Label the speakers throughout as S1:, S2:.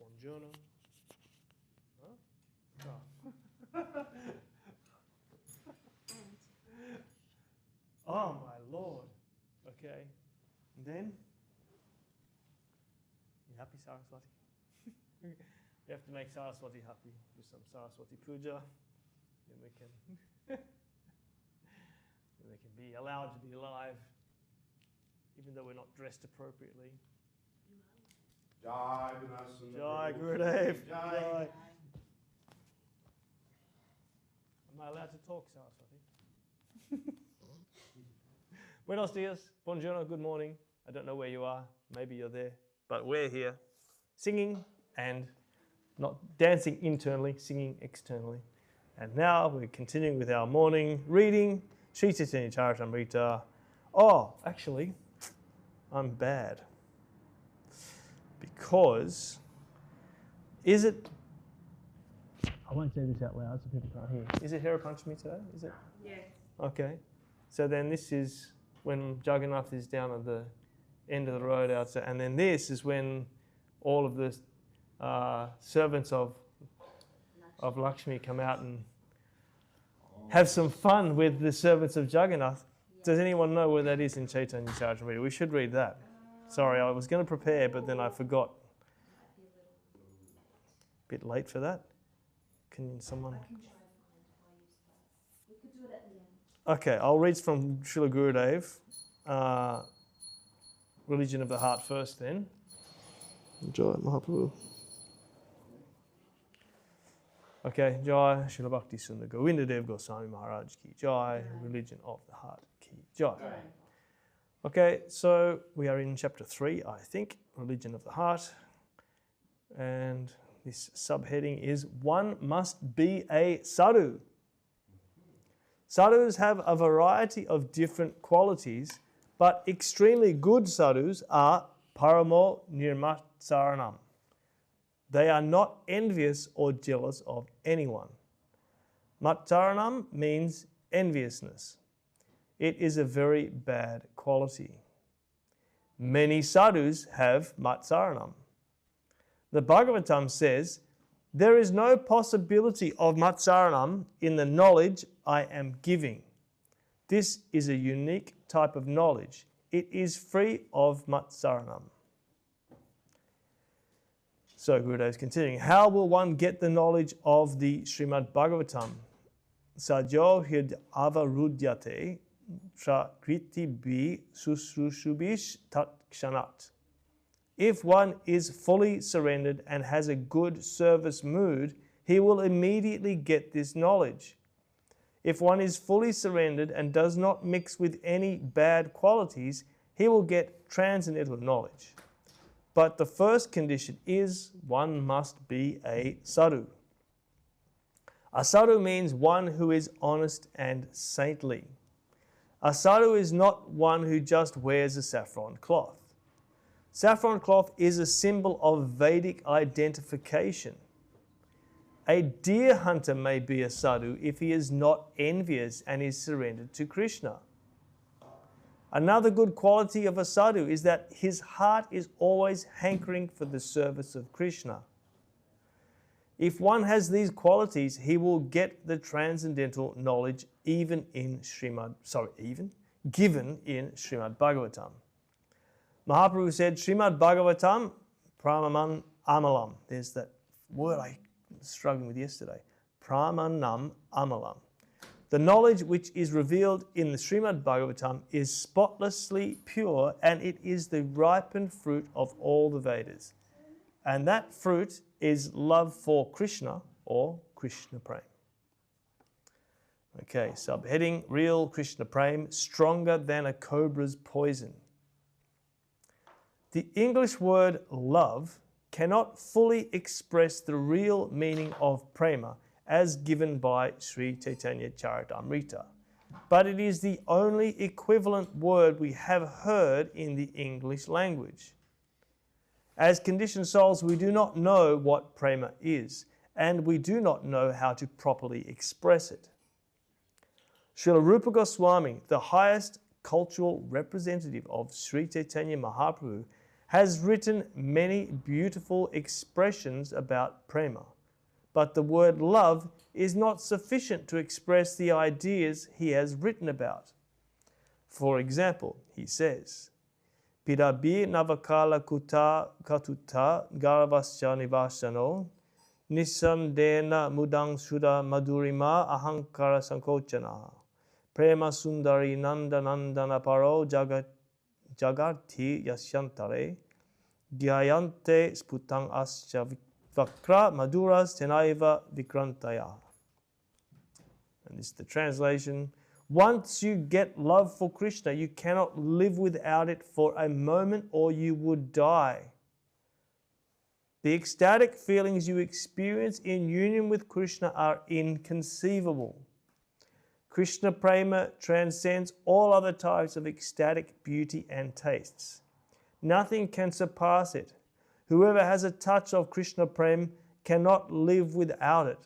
S1: Buongiorno. Huh? Oh. Oh my Lord. Okay. And then, you happy, Saraswati? We have to make Saraswati happy. Do some Saraswati puja. Then we can be allowed to be alive, even though we're not dressed appropriately.
S2: Jai
S1: Jai Gurudev. Jai. Am I allowed to talk, Saraswati? Buenos dias, buongiorno, good morning. I don't know where you are. Maybe you're there. But we're here singing and not dancing internally, singing externally. And now we're continuing with our morning reading, Sri Caitanya-caritāmṛta. Oh, actually, I'm bad. Because, is it, I won't say this out loud so people can't hear. Is it Hera Panchami today? Is it?
S3: Yes.
S1: Okay. So then this is when Jagannath is down at the end of the road outside. And then this is when all of the servants of Lakshmi come out and have some fun with the servants of Jagannath. Does anyone know where that is in Caitanya-caritāmṛta? We should read that. Sorry, I was going to prepare, but then I forgot. Bit late for that. Can someone?
S3: I can try and find why you start. We could do it at the end.
S1: Okay, I'll read from Srila Gurudev, Religion of the Heart first then. Jai Mahaprabhu. Okay, Jai, Srila Bhakti Sundar Govinda Dev-Goswami Maharaj ki Jai, Religion of the Heart ki Jai. Okay, so we are in chapter 3, I think, Religion of the Heart. And this subheading is, one must be a sadhu. Sadhus have a variety of different qualities, but extremely good sadhus are paramo nirmatsaranam. They are not envious or jealous of anyone. Matsaranam means enviousness. It is a very bad quality. Many sadhus have matsaranam. The Bhagavatam says, there is no possibility of matsaranam in the knowledge I am giving. This is a unique type of knowledge. It is free of matsaranam. So Gurudev is continuing. How will one get the knowledge of the Srimad Bhagavatam? Sajo hid avarudyate trakriti bi susrushubish takshanat. If one is fully surrendered and has a good service mood, he will immediately get this knowledge. If one is fully surrendered and does not mix with any bad qualities, he will get transcendental knowledge. But the first condition is one must be a sadhu. A sadhu means one who is honest and saintly. A sadhu is not one who just wears a saffron cloth. Saffron cloth is a symbol of Vedic identification. A deer hunter may be a sadhu if he is not envious and is surrendered to Krishna. Another good quality of a sadhu is that his heart is always hankering for the service of Krishna. If one has these qualities, he will get the transcendental knowledge given in Srimad Bhagavatam. Mahaprabhu said, Srimad Bhagavatam Pramanam Amalam. There's that word I was struggling with yesterday. Pramanam Amalam. The knowledge which is revealed in the Srimad Bhagavatam is spotlessly pure, and it is the ripened fruit of all the Vedas. And that fruit is love for Krishna or Krishna Prem. Okay, subheading, real Krishna Prem, stronger than a cobra's poison. The English word love cannot fully express the real meaning of prema as given by Sri Caitanya-caritāmṛta, but it is the only equivalent word we have heard in the English language. As conditioned souls, we do not know what prema is, and we do not know how to properly express it. Srila Rupa Gosvāmī, the highest cultural representative of Sri Chaitanya Mahaprabhu, has written many beautiful expressions about prema, but the word love is not sufficient to express the ideas he has written about. For example, he says, Pirabi navakala katuta garavasya nivasano nisandena mudang sudha madurima ahankara sankochana prema sundari nandana paro jagarthi yasyantare gyayante sputang asya vakra maduras tenaiva vikrantaya. And this is the translation. Once you get love for Krishna, you cannot live without it for a moment or you would die. The ecstatic feelings you experience in union with Krishna are inconceivable. Krishna prema transcends all other types of ecstatic beauty and tastes. Nothing can surpass it. Whoever has a touch of Krishna prema cannot live without it.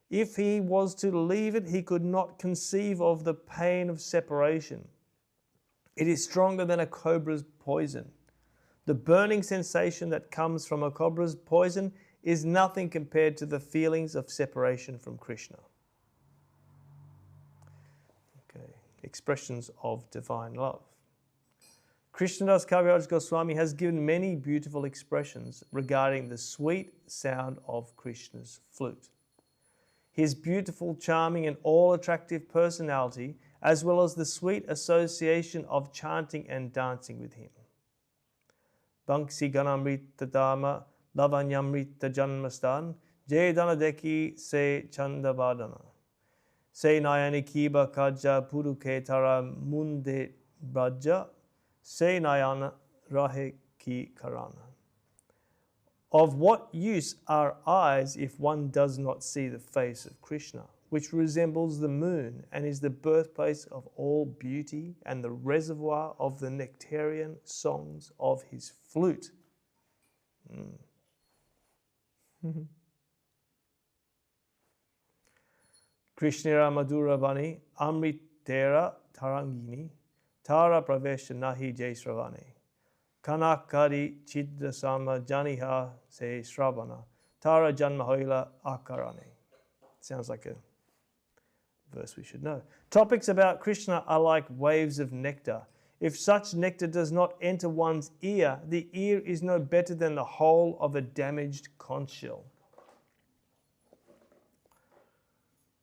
S1: If he was to leave it, he could not conceive of the pain of separation. It is stronger than a cobra's poison. The burning sensation that comes from a cobra's poison is nothing compared to the feelings of separation from Krishna. Okay, expressions of divine love. Kṛṣṇadāsa Kavirāja Gosvāmī has given many beautiful expressions regarding the sweet sound of Krishna's flute. His beautiful, charming and all-attractive personality, as well as the sweet association of chanting and dancing with him. Bhakti ganamrita dharma lavanyamrita janmastan jedana deki se chandavadana se nayani kiba kaja puruke tara munde braja se nayana rahe ki karana. Of what use are eyes if one does not see the face of Krishna, which resembles the moon and is the birthplace of all beauty and the reservoir of the nectarian songs of his flute? Krishnira Madhura Vani Amritera Tarangini Tara Pravesha Nahi Jai Sravane Kanakari Chidrasama Janiha Se Sravana Tara Janmahoila Akarane. Sounds like a verse we should know. Topics about Krishna are like waves of nectar. If such nectar does not enter one's ear, the ear is no better than the hole of a damaged conch shell.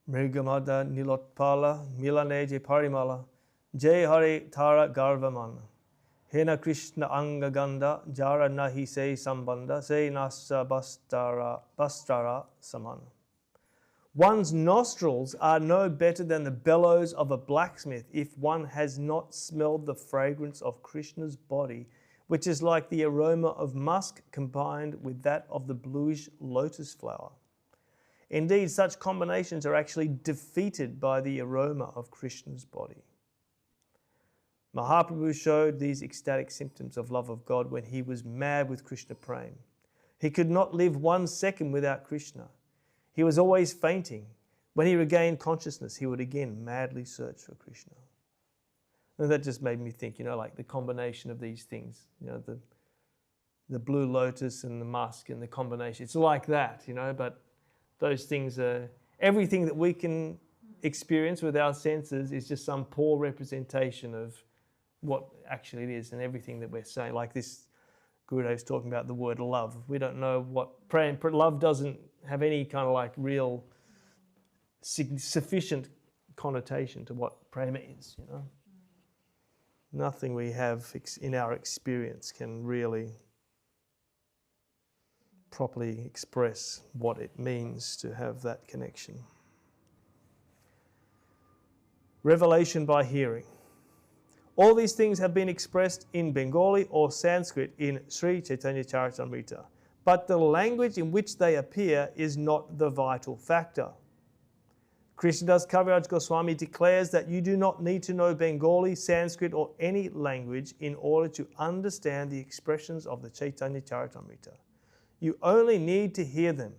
S1: Mrigamada Nilotpala Milaneje Parimala Jai Hare Tara Garvamana Hena Krishna Angaganda Jara Nahi Se Sambanda Se Nasa Bastara Samana. One's nostrils are no better than the bellows of a blacksmith if one has not smelled the fragrance of Krishna's body, which is like the aroma of musk combined with that of the bluish lotus flower. Indeed, such combinations are actually defeated by the aroma of Krishna's body. Mahaprabhu showed these ecstatic symptoms of love of God when he was mad with Krishna prema. He could not live 1 second without Krishna. He was always fainting. When he regained consciousness, he would again madly search for Krishna. And that just made me think, like the combination of these things, the blue lotus and the musk and the combination. It's like that, but those things are, everything that we can experience with our senses is just some poor representation of what actually it is, and everything that we're saying. Like this Gurudev is talking about the word love. We don't know what love doesn't have any kind of like real sufficient connotation to what prema is, Nothing we have in our experience can really properly express what it means to have that connection. Revelation by hearing. All these things have been expressed in Bengali or Sanskrit in Sri Caitanya-caritāmṛta, but the language in which they appear is not the vital factor. Kṛṣṇadāsa Kavirāja Gosvāmī declares that you do not need to know Bengali, Sanskrit or any language in order to understand the expressions of the Caitanya-caritāmṛta. You only need to hear them.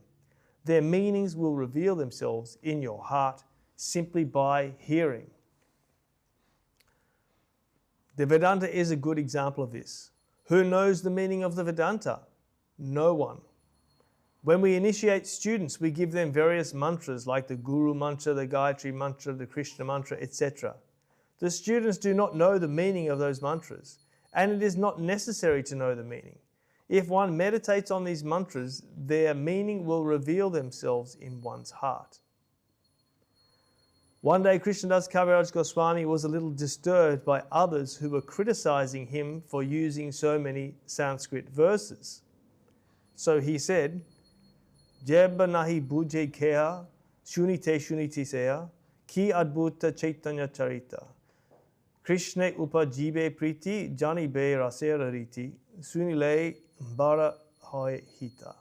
S1: Their meanings will reveal themselves in your heart simply by hearing. The Vedanta is a good example of this. Who knows the meaning of the Vedanta? No one. When we initiate students, we give them various mantras like the Guru mantra, the Gayatri mantra, the Krishna mantra, etc. The students do not know the meaning of those mantras, and it is not necessary to know the meaning. If one meditates on these mantras, their meaning will reveal themselves in one's heart. One day, Kṛṣṇadāsa Kavirāja Gosvāmī was a little disturbed by others who were criticizing him for using so many Sanskrit verses. So he said, Jeba nahi buje kheha, shunite seya, ki adbhuta Caitanya-caritāmṛta. Krishna upajibe priti, jani be rasera riti, sunile bara hoy hita.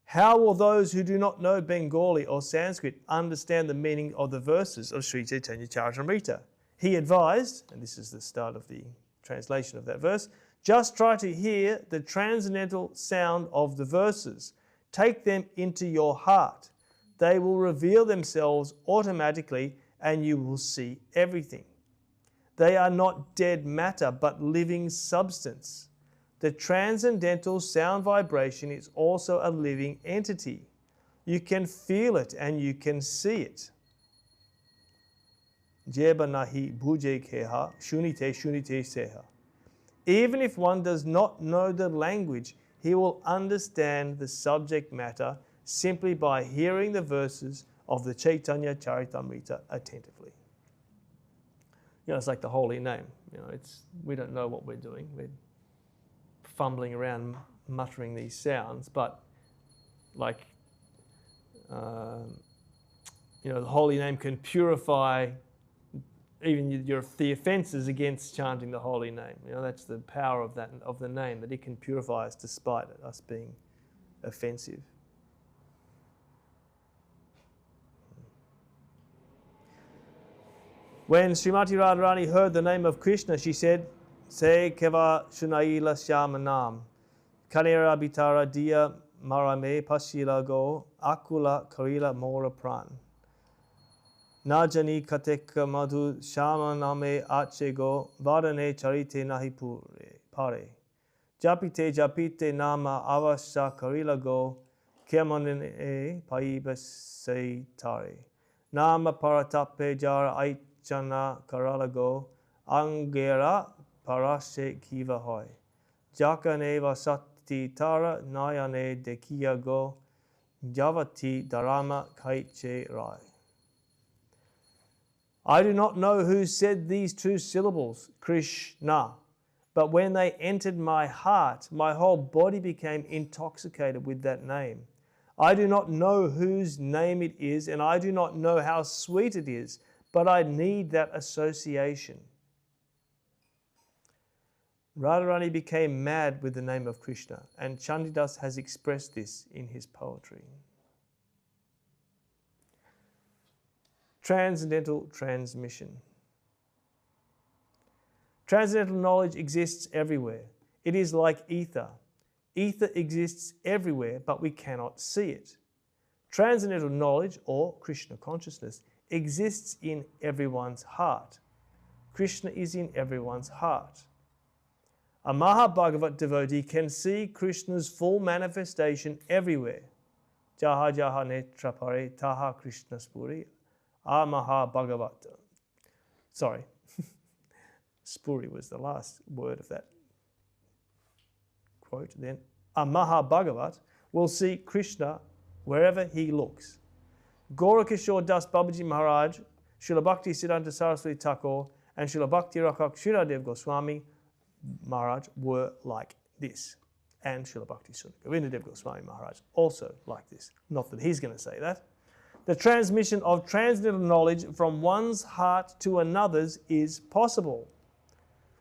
S1: How will those who do not know Bengali or Sanskrit understand the meaning of the verses of Sri Caitanya-caritāmṛta? He advised, and this is the start of the translation of that verse, just try to hear the transcendental sound of the verses. Take them into your heart. They will reveal themselves automatically and you will see everything. They are not dead matter but living substance. The transcendental sound vibration is also a living entity. You can feel it and you can see it. Jeba nahi bhuje keha, shunite seha. Even if one does not know the language, he will understand the subject matter simply by hearing the verses of the Caitanya-caritāmṛta attentively. It's like the holy name. We don't know what we're doing. We're fumbling around muttering these sounds, but the holy name can purify even the offences against chanting the holy name. That's the power of the name, that it can purify us despite us being offensive. When Srimati Radharani heard the name of Krishna, she said, Se keva shunaila shyamanam, kanera bitara dia marame pashila go, akula karila mora pran. Najani kateka madhu shamaname achego, vadane charite nahi pare. Japite nama avasya karila go, kemanine paiba se tare. Nama paratape jara aichana karala go, angera parashe kiva hoy. Jakane vasati tara nayane dekiya go, javati dharama kaiche rai. I do not know who said these two syllables, Krishna, but when they entered my heart, my whole body became intoxicated with that name. I do not know whose name it is, and I do not know how sweet it is, but I need that association. Radharani became mad with the name of Krishna, and Chandidas has expressed this in his poetry. Transcendental transmission. Transcendental knowledge exists everywhere. It is like ether. Ether exists everywhere, but we cannot see it. Transcendental knowledge, or Krishna consciousness, exists in everyone's heart. Krishna is in everyone's heart. A Mahabhagavat devotee can see Krishna's full manifestation everywhere. Jaha jaha netra pare taha Krishna spuri. Amaha Bhagavata. Sorry, Spuri was the last word of that quote. Then Amaha Bhagavat will see Krishna wherever he looks. Gaurakishore Das Babaji Maharaj, Srila Bhakti Siddhanta Saraswati Thakur, and Srila Bhakti Rakak Srila Dev-Goswami Maharaj were like this. And Srila Bhakti Sundar Govinda Dev-Goswami Maharaj also like this. Not that he's going to say that. The transmission of transcendental knowledge from one's heart to another's is possible.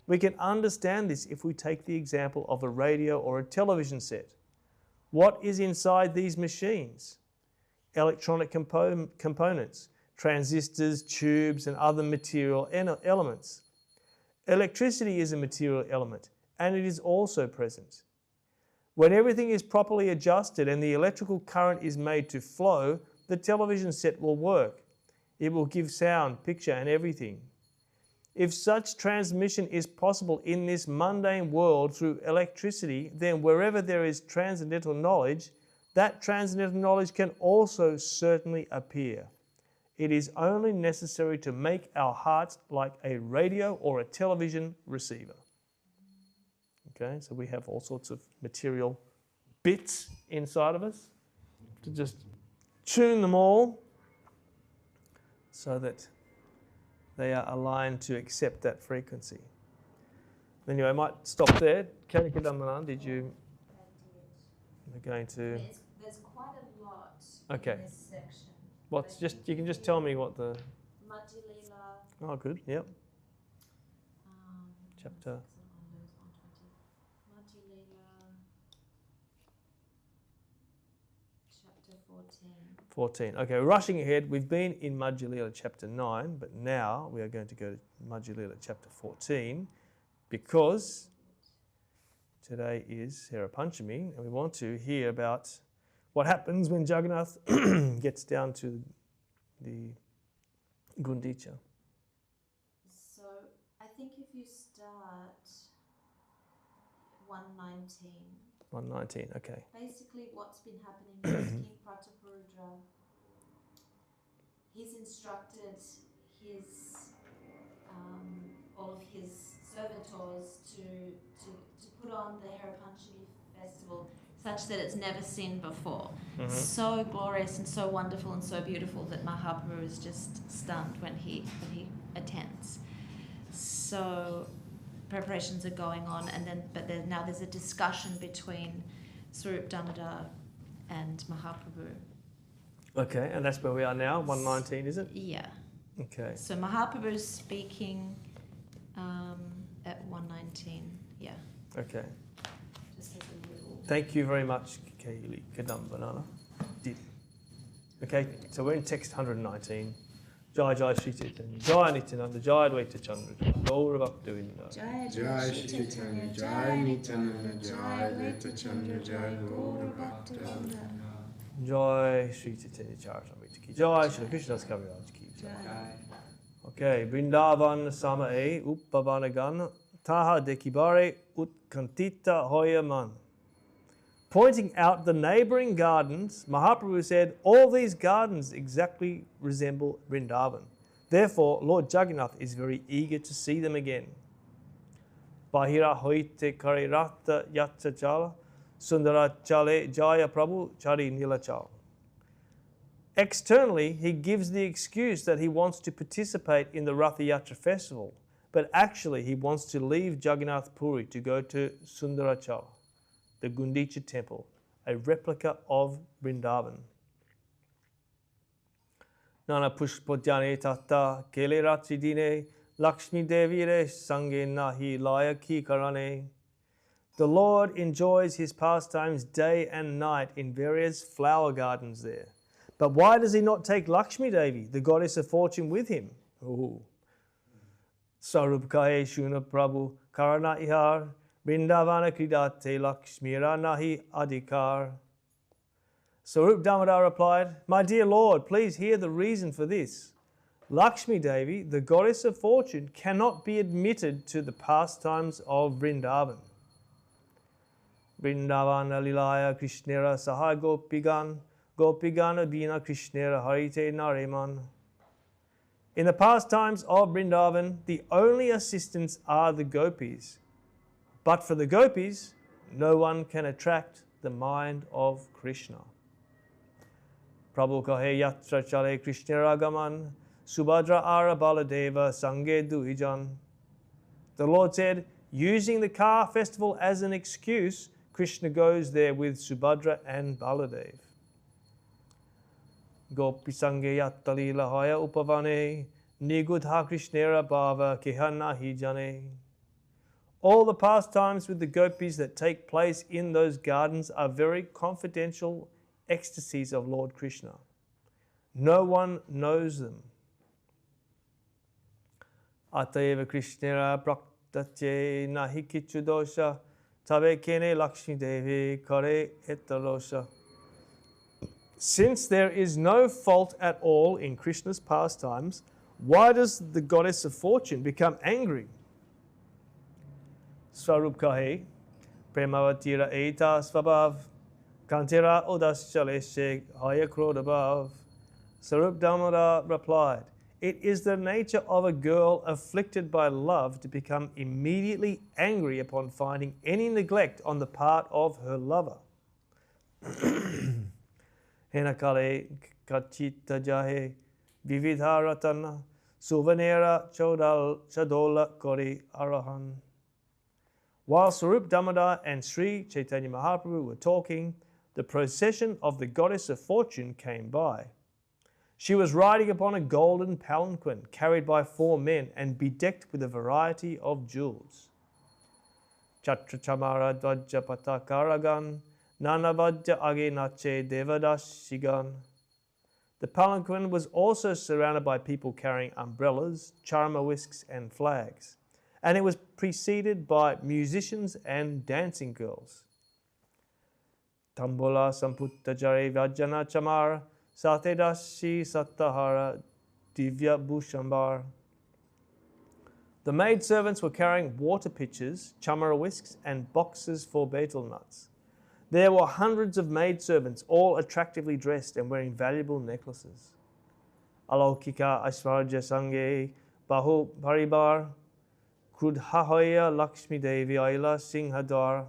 S1: We can understand this if we take the example of a radio or a television set. What is inside these machines? Electronic components, transistors, tubes, and other material elements. Electricity is a material element, and it is also present. When everything is properly adjusted and the electrical current is made to flow, the television set will work. It will give sound, picture, and everything. If such transmission is possible in this mundane world through electricity, then wherever there is transcendental knowledge, that transcendental knowledge can also certainly appear. It is only necessary to make our hearts like a radio or a television receiver. Okay, so we have all sorts of material bits inside of us to just tune them all so that they are aligned to accept that frequency. Anyway, I might stop there. Caitanya-caritāmṛta, did you? We're going to.
S3: There's quite a lot
S1: Okay.
S3: in this section.
S1: What's just? You can just tell me what the.
S3: Madhya-līlā.
S1: Oh, good. Yep. Chapter.
S3: Madhya-līlā. Chapter 14.
S1: 14. Okay, rushing ahead. We've been in Madhya-līlā chapter 9, but now we are going to go to Madhya-līlā chapter 14 because today is Hera Panchami and we want to hear about what happens when Jagannath gets down to the Gundicha.
S3: So I think if you start 119.
S1: 119, okay.
S3: Basically what's been happening is King Prataparudra, he's instructed his all of his servitors to put on the Hera Panchami festival such that it's never seen before. So glorious and so wonderful and so beautiful that Mahaprabhu is just stunned when he attends. So preparations are going on, and then now there's a discussion between Swarup Damodar and Mahaprabhu.
S1: Okay, and that's where we are now, 119, is it?
S3: Yeah.
S1: Okay.
S3: So Mahaprabhu is speaking at 119. Yeah.
S1: Okay.
S3: Just as a little.
S1: Thank you very much, Caitanya-caritāmṛta. Did. Okay, so we're in text 119. Jai Jai Sri Chaitanya, Jai Nityananda, Jai Advaita Chandra, Gaura Bhakta-vrinda.
S2: Jai Shri Chaitanya, Jai Nityananda, Jai Advaita Chandra, Jai Gaura Bhakta-vrinda.
S1: Jai Sri Chaitanya Charitamrita ki Jai, Shri Kṛṣṇadāsa Kavirāja ki Jai. Okay, Vṛndāvana Samae Uppavanagan Taha Dekibare Utkantita Hoya Man. Pointing out the neighbouring gardens, Mahaprabhu said, all these gardens exactly resemble Vṛndāvana. Therefore, Lord Jagannath is very eager to see them again. Bahira hoite Kavirāja yachachala, Sundara chale jaya Prabhu chari nilachal. Externally, he gives the excuse that he wants to participate in the Ratha Yatra festival, but actually he wants to leave Jagannath Puri to go to Sundarachala, the Gundicha temple, a replica of Vṛndāvana. Nana pushpodhyane tata kele ratridine Laksmi Devi re sange nahi layaki karane. The Lord enjoys his pastimes day and night in various flower gardens there. But why does he not take Laksmi Devi, the goddess of fortune, with him? Sarupkaye Shuna Prabhu Karana Ihar Vṛndāvana Kridate Lakshmira Nahi Adhikar. Swarup Damodar replied, my dear Lord, please hear the reason for this. Laksmi Devi, the goddess of fortune, cannot be admitted to the pastimes of Vṛndāvana. Vṛndāvana-līlāya Kṛṣṇera saha gopigan, gopigan abhina Kṛṣṇera harite nareman. In the pastimes of Vṛndāvana, the only assistants are the gopis. But for the gopis, no one can attract the mind of Krishna. Prabhu kahe yatra chale Kṛṣṇera agaman, Subhadra ara baladeva sange duijan. The Lord said, using the car festival as an excuse, Krishna goes there with Subhadra and Baladev. Gopi sange yatta-līlā haya upavane, nigudha Kṛṣṇera bhava kehanahi jane. All the pastimes with the gopis that take place in those gardens are very confidential ecstasies of Lord Krishna. No one knows them. Atayeva Kṛṣṇera praktache nahi kichu dosha, tabe kene Laksmi Devi kare etalosha. Since there is no fault at all in Krishna's pastimes, Why does the goddess of fortune become angry? Swarup kahe, premavatira eta svabhav, kantera odaschaleshe haya krodabhav. Swarup Damodar replied, it is the nature of a girl afflicted by love to become immediately angry upon finding any neglect on the part of her lover. Henakale kachita jahe vividharatana suvanera chadola kori arahan. While Swarup Damodar and Sri Chaitanya Mahaprabhu were talking, the procession of the goddess of fortune came by. She was riding upon a golden palanquin carried by 4 men and bedecked with a variety of jewels. Chatra chamara dvajja patakaragan, nanavajja age nache devadashigan. The palanquin was also surrounded by people carrying umbrellas, charma whisks and flags, and it was preceded by musicians and dancing girls. Tambula samputta jare vajjana chamara, Satedashi Satahara Divya Bhushambar. The maidservants were carrying water pitchers, chamara whisks, and boxes for betel nuts. There were hundreds of maidservants, all attractively dressed and wearing valuable necklaces. Alaukika Aishvarya Sange Bahu Paribar Krudhahoya Laksmi Devi Aila Singhadar.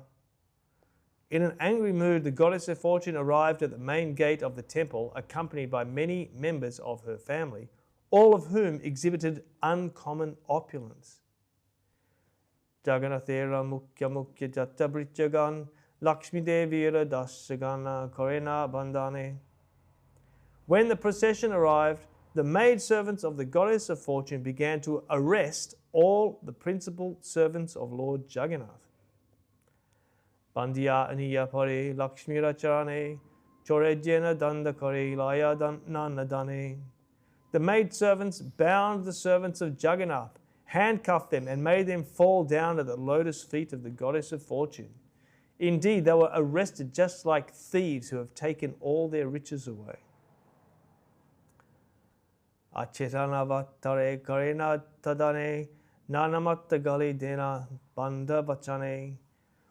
S1: In an angry mood, the goddess of fortune arrived at the main gate of the temple, accompanied by many members of her family, all of whom exhibited uncommon opulence. Jagannathera Mukya Mukya Jatta Brityagan, Laksmi Devira Dasagana Korena Bandhane. When the procession arrived, the maidservants of the goddess of fortune began to arrest all the principal servants of Lord Jagannath. Bandhya aniya pare Lakshmi racharane, chorejena danda kare laya nanadane. The maidservants bound the servants of Jagannath, handcuffed them, and made them fall down at the lotus feet of the goddess of fortune. Indeed, they were arrested just like thieves who have taken all their riches away. Achetanavatare karena tadane, nanamatta gali dena banda bachane.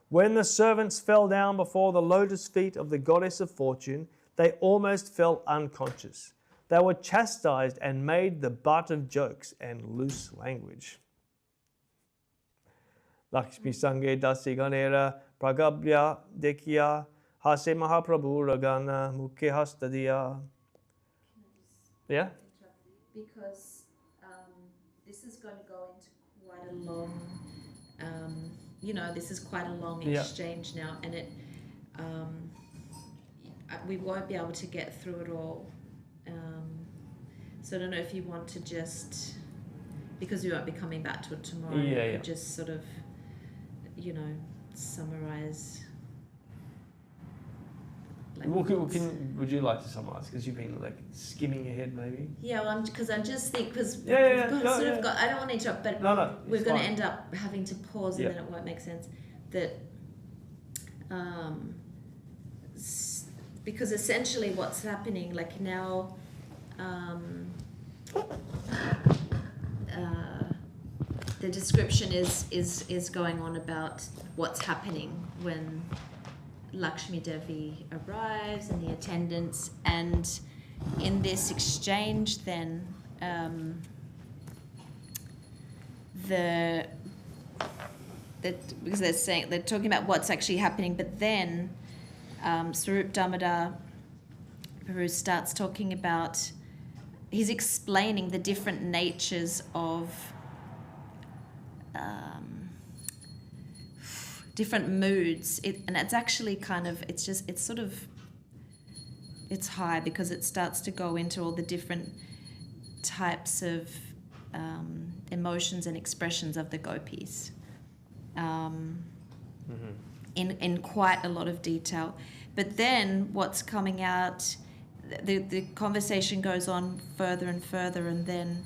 S1: When the servants fell down before the lotus feet of the goddess of fortune, they almost fell unconscious. They were chastised and made the butt of jokes and loose language. Lakshmi Sange Dasi Ganera Pragabhya Dekya Hase Mahaprabhu Ragana Mukhe Hastadiya. Yeah?
S3: Because this is going to go into quite a long, this is quite a long exchange now, and it we won't be able to get through it all. So I don't know if you want to just, because we won't be coming back to it tomorrow, just sort of, summarize.
S1: Would you like to summarize? Because you've been skimming ahead, maybe.
S3: Yeah, well, because I just think I don't want to interrupt, but we're going to end up having to pause, and then it won't make sense. That because essentially what's happening, now, the description is going on about what's happening when Laksmi Devi arrives and the attendants, and in this exchange then because they're talking about what's actually happening, but then Swarup Damodar Prabhu starts talking about, he's explaining the different natures of different moods, and it's actually it's high because it starts to go into all the different types of emotions and expressions of the gopis in quite a lot of detail. But then what's coming out, the conversation goes on further and further, and then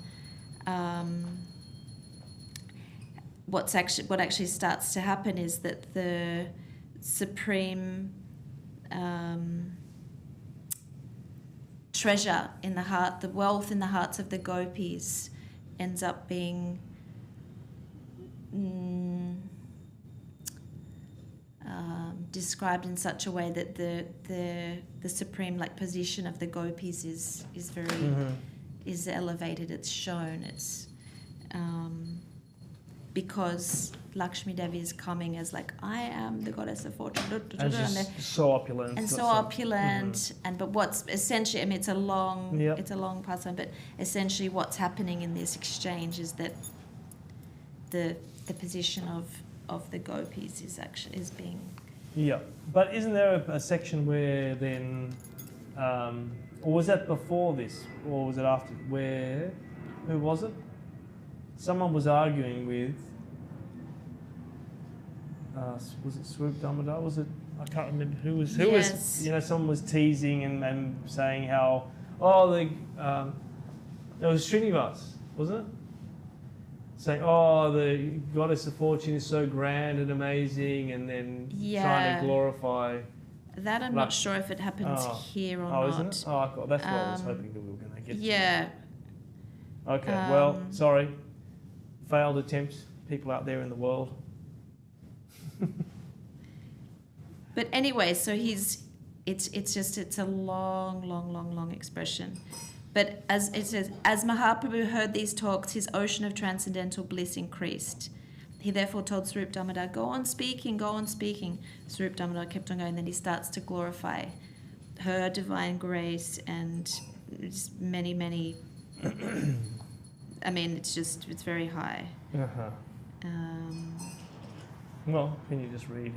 S3: what actually starts to happen is that the supreme treasure in the heart, the wealth in the hearts of the gopis, ends up being described in such a way that the supreme like position of the gopis is very is elevated. It's shown. It's because Laksmi Devi is coming as like, I am the goddess of fortune,
S1: and so opulent,
S3: and so opulent, and but what's essentially, I mean, it's a long pastime, but essentially what's happening in this exchange is that the position of the gopis is being.
S1: Yeah, but isn't there a section where then, or was that before this, or was it after? Who was it? Someone was arguing with. Was it Vṛndāvana? Was it? I can't remember who was. Who was? You know, someone was teasing and saying how it was Srinivas, wasn't it? Saying, the goddess of fortune is so grand and amazing, and then trying to glorify.
S3: That I'm not sure if it happens here or not.
S1: Oh, isn't it? Oh, God, that's what I was hoping that we were going to get to.
S3: Yeah.
S1: Okay, well, sorry. Failed attempts, people out there in the world.
S3: But anyway, so it's a long expression. But as it says, as Mahaprabhu heard these talks, his ocean of transcendental bliss increased. He therefore told Swarup Damodar, go on speaking. Swarup Damodar kept on going, then he starts to glorify her divine grace and many I mean, it's very high.
S1: Uh-huh. Well, can you just read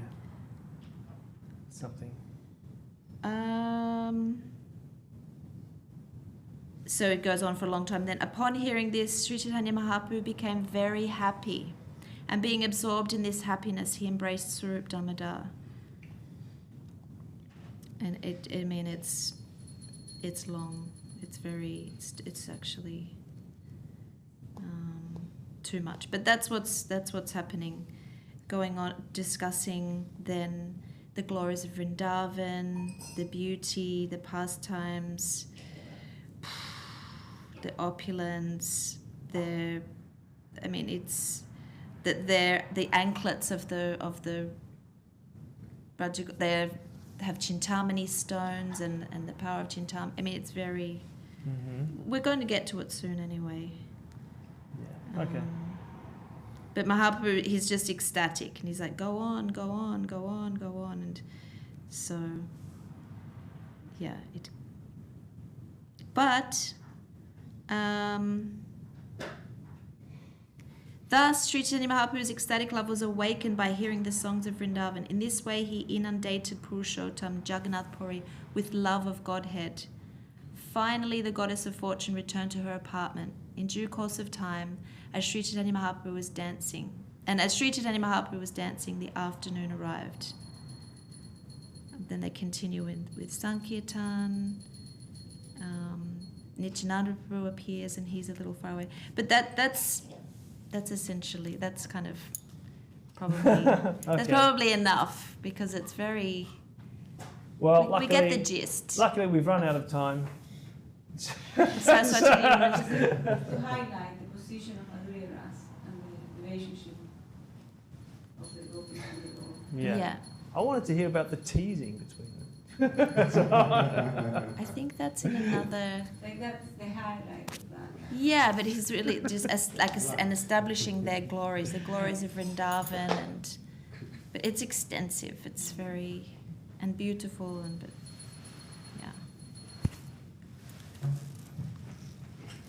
S1: something?
S3: So it goes on for a long time. Then upon hearing this, Sri Chaitanya Mahaprabhu became very happy. And being absorbed in this happiness, he embraced Swarup Damodar. And it's long. It's actually too much. But that's what's happening. Going on, discussing then the glories of Vṛndāvana, the beauty, the pastimes, the opulence, the anklets of the Raja, they have Chintamani stones and the power of Chintamani. I mean, it's very. We're going to get to it soon anyway.
S1: Yeah. Okay.
S3: But Mahaprabhu, he's just ecstatic, and he's like, go on, and so, yeah. But, thus, Sri Chaitanya Mahaprabhu's ecstatic love was awakened by hearing the songs of Vṛndāvana. In this way, he inundated Purushottam Jagannath Puri with love of Godhead. Finally, the goddess of fortune returned to her apartment. In due course of time, as Sri Chaitanya Mahaprabhu was dancing, the afternoon arrived. Then they continue with Sankirtan. Nityananda Prabhu appears, and he's a little far away. But that's essentially, that's kind of probably
S1: okay.
S3: That's probably enough, because it's very.
S1: Well,
S3: we get the gist.
S1: Luckily, we've run out of time.
S3: So to
S4: highlight the position of Madhya and the relationship of the gopis and the Lord.
S1: Yeah. I wanted to hear about the teasing between them.
S3: I think that's in another.
S4: Like that's the highlight of that.
S3: Yeah, but he's really just and establishing their glories, the glories of Vṛndāvana, but it's extensive. It's very and beautiful but.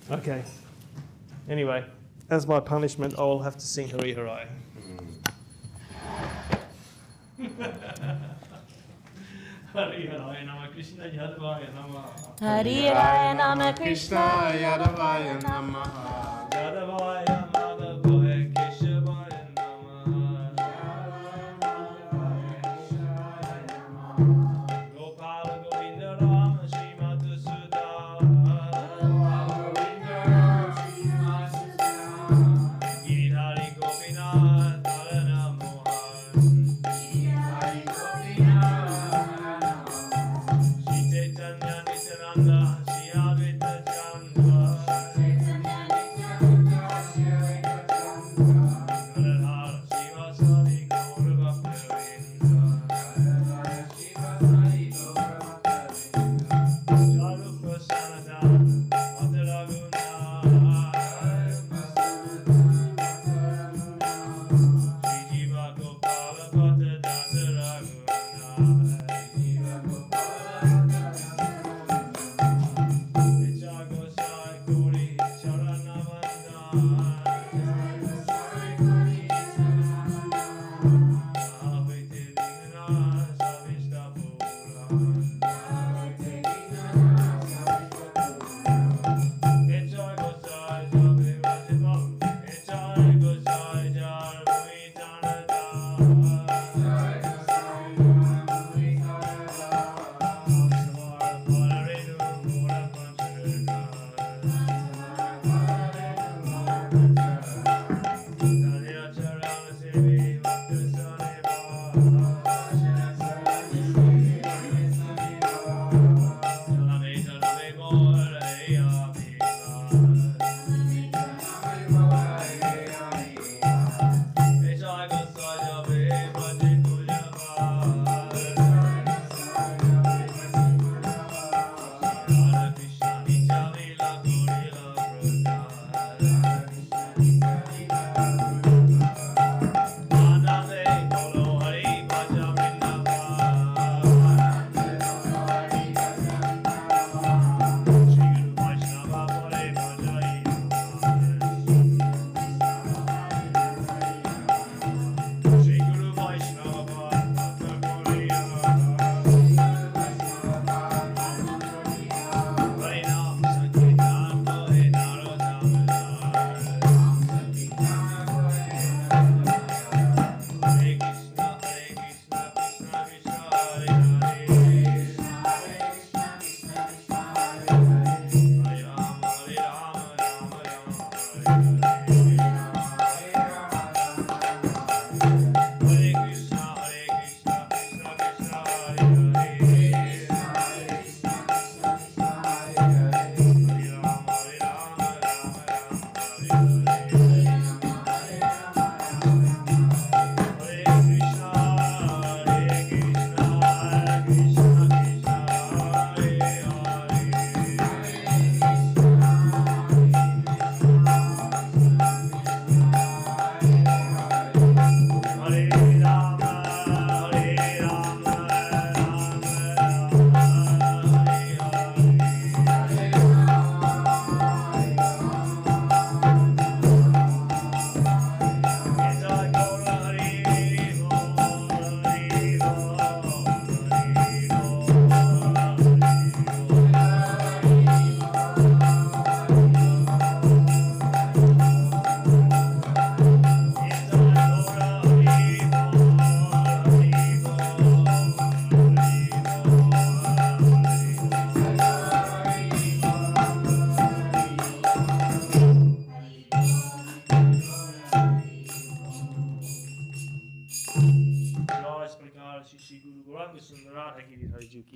S1: Okay. Anyway, as my punishment, I will have to sing Hari Harai. Hari Harai Nama Krishna Yadavaya Namaha.
S3: Hari Harai Nama Krishna
S2: Yadavaya Namaha.
S1: Yadavaya Madhavaya Keshavaya Namaha. Gopala Govinda Rama Srimad Sundar. Giridhari Gopinath Dharana Mohan. Shri Chaitanya Nityananda Shri Advaita Chandra.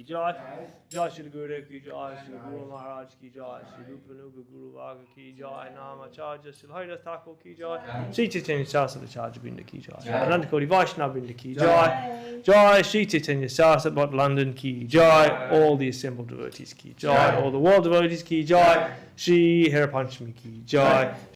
S1: jai. Jai Srila Gurudev ki jai, Srila Guru Maharaj ki jai, Srila Rupanuga Guru Vaga ki jai, Namacharya Srila Haridas Thakur ki jai, Sri Chaitanya Saraswati Acharya Vrinda ki jai, Ananta Koti Vaishnava Vrinda ki jai, Jai Sri Chaitanya Saraswati Bhat London ki jai, all the assembled devotees ki jai, all the world devotees ki jai, Sri Haripanchami ki jai,